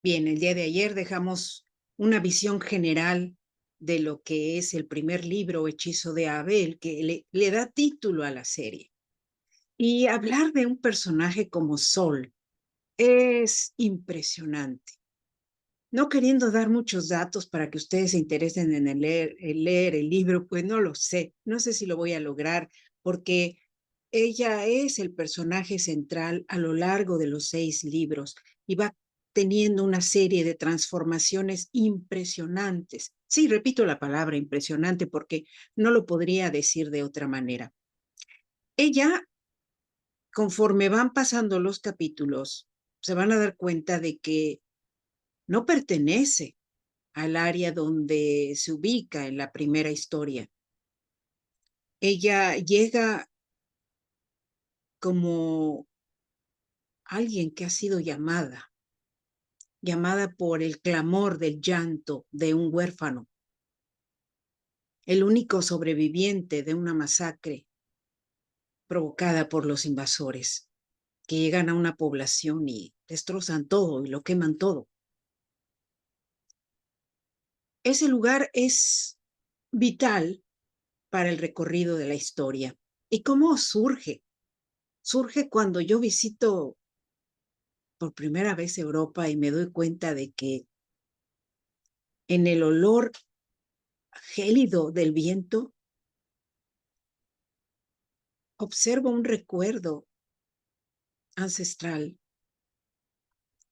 Bien, el día de ayer dejamos una visión general de lo que es el primer libro, Hechizo de Abel, que le da título a la serie. Y hablar de un personaje como Sol es impresionante. No queriendo dar muchos datos para que ustedes se interesen en leer el libro, pues no lo sé. No sé si lo voy a lograr porque ella es el personaje central a lo largo de los 6 libros y va teniendo una serie de transformaciones impresionantes. Sí, repito la palabra impresionante porque no lo podría decir de otra manera. Ella, conforme van pasando los capítulos, se van a dar cuenta de que no pertenece al área donde se ubica en la primera historia. Ella llega como alguien que ha sido llamada por el clamor del llanto de un huérfano, el único sobreviviente de una masacre provocada por los invasores, que llegan a una población y destrozan todo y lo queman todo. Ese lugar es vital para el recorrido de la historia. ¿Y cómo surge? Surge cuando yo visito por primera vez Europa y me doy cuenta de que en el olor gélido del viento observo un recuerdo ancestral.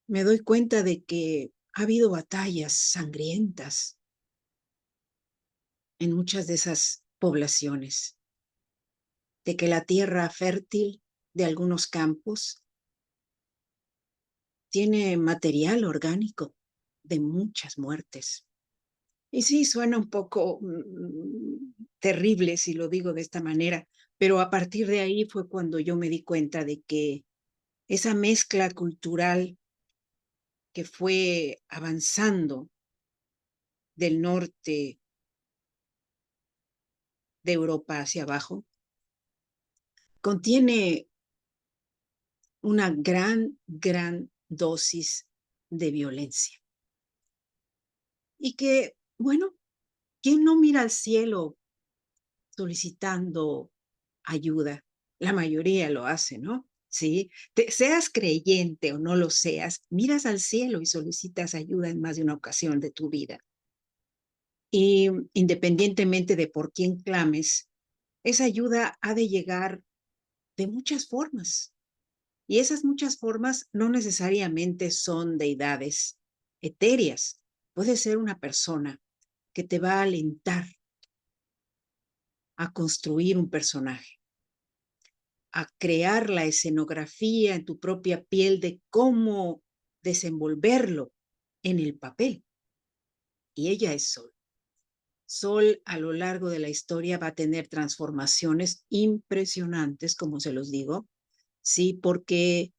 Me doy cuenta de que ha habido batallas sangrientas en muchas de esas poblaciones, de que la tierra fértil de algunos campos tiene material orgánico de muchas muertes. Y sí, suena un poco terrible si lo digo de esta manera, pero a partir de ahí fue cuando yo me di cuenta de que esa mezcla cultural que fue avanzando del norte de Europa hacia abajo, contiene una gran dosis de violencia. Y que, bueno, ¿quién no mira al cielo solicitando ayuda? La mayoría lo hace, ¿no? Sí, seas creyente o no lo seas, miras al cielo y solicitas ayuda en más de una ocasión de tu vida. Y independientemente de por quién clames, esa ayuda ha de llegar de muchas formas. Y esas muchas formas no necesariamente son deidades etéreas. Puede ser una persona que te va a alentar a construir un personaje, a crear la escenografía en tu propia piel de cómo desenvolverlo en el papel. Y ella es Sol. Sol a lo largo de la historia va a tener transformaciones impresionantes, como se los digo, sí, porque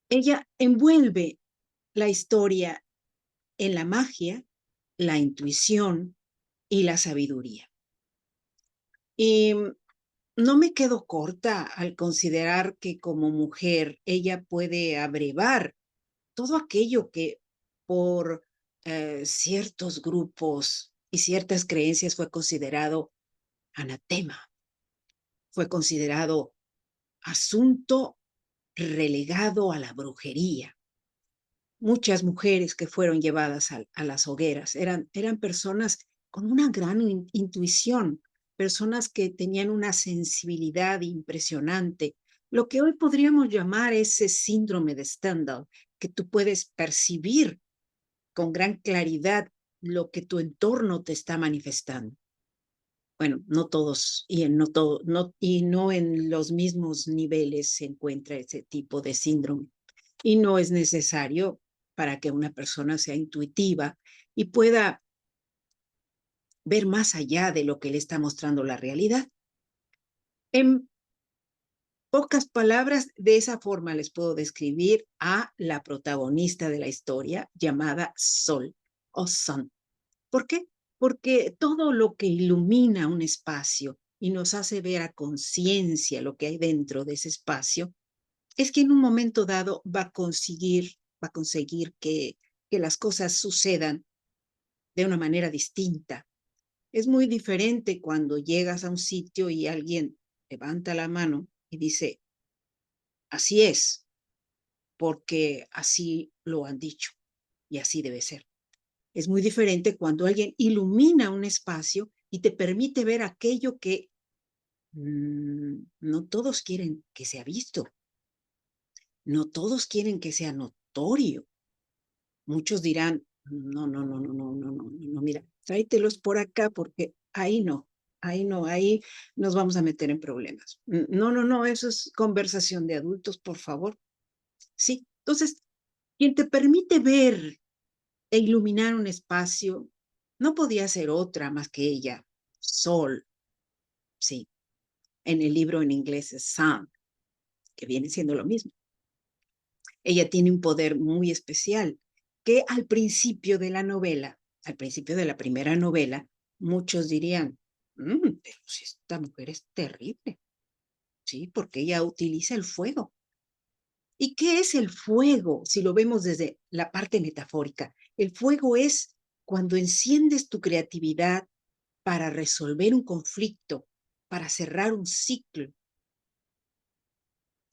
ella envuelve la historia en la magia, la intuición y la sabiduría. Y no me quedo corta al considerar que como mujer ella puede abrevar todo aquello que por ciertos grupos y ciertas creencias fue considerado anatema, fue considerado asunto relegado a la brujería. Muchas mujeres que fueron llevadas a las hogueras eran personas con una gran intuición, personas que tenían una sensibilidad impresionante, lo que hoy podríamos llamar ese síndrome de Stendhal, que tú puedes percibir con gran claridad lo que tu entorno te está manifestando. Bueno, no todos y no en los mismos niveles se encuentra ese tipo de síndrome. Y no es necesario para que una persona sea intuitiva y pueda ver más allá de lo que le está mostrando la realidad. En pocas palabras, de esa forma les puedo describir a la protagonista de la historia llamada Sol o Sun. ¿Por qué? Porque todo lo que ilumina un espacio y nos hace ver a conciencia lo que hay dentro de ese espacio, es que en un momento dado va a conseguir que que las cosas sucedan de una manera distinta. Es muy diferente cuando llegas a un sitio y alguien levanta la mano y dice, así es, porque así lo han dicho y así debe ser. Es muy diferente cuando alguien ilumina un espacio y te permite ver aquello que no todos quieren que sea visto, no todos quieren que sea notorio. Muchos dirán, no, no, no, no, no, no, no, no, mira, tráetelos por acá porque ahí no, ahí no, ahí nos vamos a meter en problemas. No, no, no, eso es conversación de adultos, por favor. Sí, entonces, quien te permite ver e iluminar un espacio no podía ser otra más que ella, Sol, sí. En el libro en inglés es Sun, que viene siendo lo mismo. Ella tiene un poder muy especial que al principio de la novela, al principio de la primera novela, muchos dirían, pero si esta mujer es terrible, ¿sí? Porque ella utiliza el fuego. ¿Y qué es el fuego? Si lo vemos desde la parte metafórica, el fuego es cuando enciendes tu creatividad para resolver un conflicto, para cerrar un ciclo.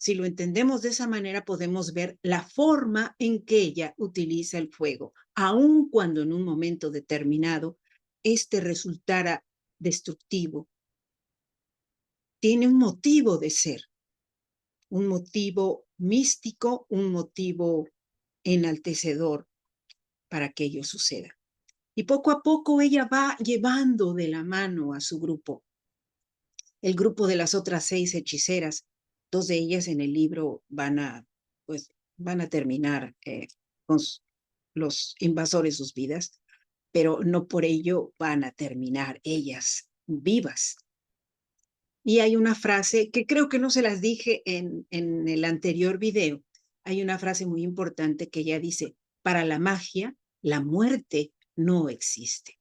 Si lo entendemos de esa manera, podemos ver la forma en que ella utiliza el fuego, aun cuando en un momento determinado este resultara destructivo. Tiene un motivo de ser, un motivo místico, un motivo enaltecedor para que ello suceda. Y poco a poco ella va llevando de la mano a su grupo, el grupo de las otras 6 hechiceras. 2 de ellas en el libro pues, van a terminar con los invasores sus vidas, pero no por ello van a terminar ellas vivas. Y hay una frase que creo que no se las dije en el anterior video. Hay una frase muy importante que ella dice, para la magia, la muerte no existe.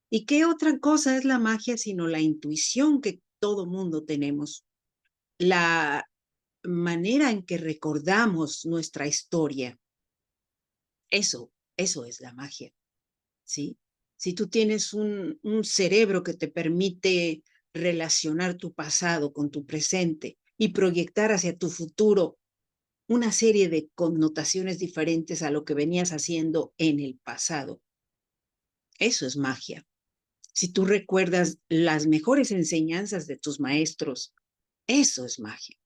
¿Y qué otra cosa es la magia sino la intuición que todo mundo tenemos? La manera en que recordamos nuestra historia. Eso es la magia, ¿sí? Si tú tienes un cerebro que te permite relacionar tu pasado con tu presente y proyectar hacia tu futuro una serie de connotaciones diferentes a lo que venías haciendo en el pasado, eso es magia. Si tú recuerdas las mejores enseñanzas de tus maestros, eso es magia.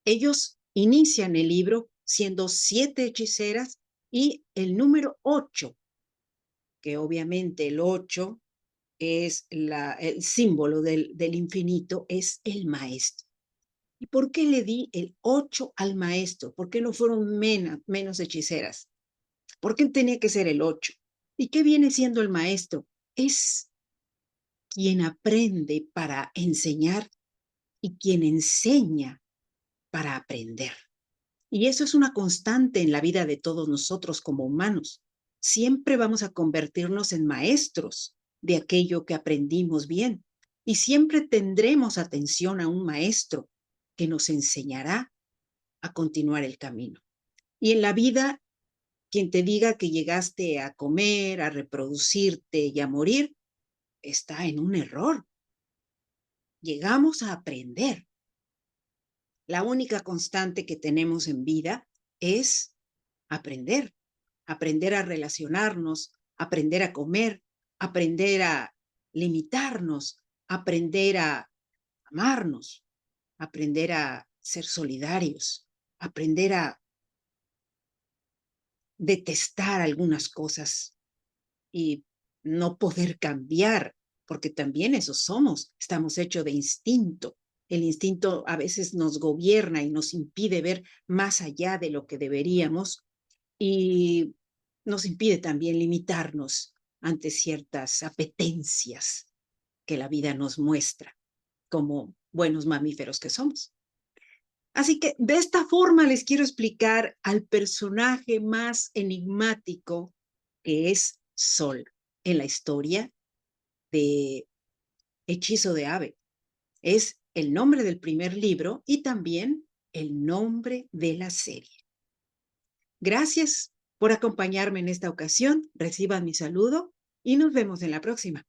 Ellos inician el libro siendo 7 hechiceras y el número 8, que obviamente el 8 es el símbolo del infinito, es el maestro. ¿Y por qué le di el 8 al maestro? ¿Por qué no fueron menos hechiceras? ¿Por qué tenía que ser el 8? ¿Y qué viene siendo el maestro? Es quien aprende para enseñar y quien enseña para aprender. Y eso es una constante en la vida de todos nosotros como humanos. Siempre vamos a convertirnos en maestros de aquello que aprendimos bien. Y siempre tendremos atención a un maestro que nos enseñará a continuar el camino. Y en la vida, quien te diga que llegaste a comer, a reproducirte y a morir, está en un error. Llegamos a aprender. La única constante que tenemos en vida es aprender, aprender a relacionarnos, aprender a comer, aprender a limitarnos, aprender a amarnos, aprender a ser solidarios, aprender a detestar algunas cosas y no poder cambiar, porque también eso somos, estamos hechos de instinto. El instinto a veces nos gobierna y nos impide ver más allá de lo que deberíamos y nos impide también limitarnos ante ciertas apetencias que la vida nos muestra como buenos mamíferos que somos. Así que de esta forma les quiero explicar al personaje más enigmático que es Sol en la historia de Hechizo de Ave. Es el nombre del primer libro y también el nombre de la serie. Gracias por acompañarme en esta ocasión. Reciban mi saludo y nos vemos en la próxima.